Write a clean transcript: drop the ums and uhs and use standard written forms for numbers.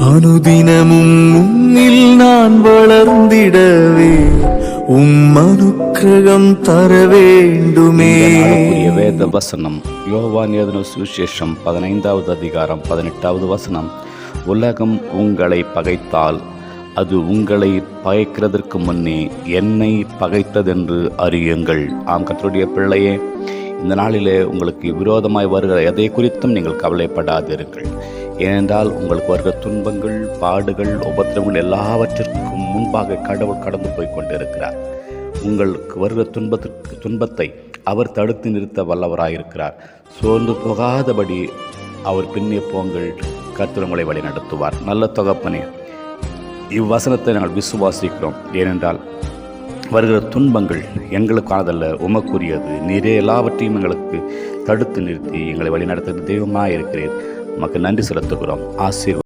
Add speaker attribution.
Speaker 1: அனுதினமும் உன்னில் நான் வளர்ந்திடவே அனுக்கிரகம் தர வேண்டுமே.
Speaker 2: வேத வசனம் யோவான் எழுதின சுவிசேஷம் 15வது அதிகாரம் 18வது வசனம். உலகம் உங்களை பகைத்தால் அது உங்களை பகைக்கிறதற்கு முன்னே என்னை பகைத்ததென்று அறியுங்கள். ஆம் கர்த்தருடைய பிள்ளையே, இந்த நாளிலே உங்களுக்கு விரோதமாய் வருகிற எதை குறித்தும் நீங்கள் கவலைப்படாதிருங்கள். ஏனென்றால் உங்களுக்கு வருகிற துன்பங்கள், பாடுகள், உபத்திரங்கள் எல்லாவற்றிற்கும் முன்பாக கடவுள் கடந்து போய் கொண்டிருக்கிறார். உங்களுக்கு வருகிற துன்பத்தை அவர் தடுத்து நிறுத்த வல்லவராயிருக்கிறார். சோர்ந்து போகாதபடி அவர் பின்னே போங்கள், கர்த்தர் உங்களை வழி நடத்துவார். நல்ல தகப்பனே, இவ்வசனத்தை நாங்கள் விசுவாசிக்கிறோம். ஏனென்றால் வருகிற துன்பங்கள் எங்களுக்கானதல்ல, உமக்குரியது. நீரே எல்லாவற்றையும் எங்களுக்கு தடுத்து நிறுத்தி எங்களை வழிநடத்துகிற தெய்வமாக இருக்கிறீர். உமக்கு நன்றி செலுத்துகிறோம். ஆசீர்வாதம்.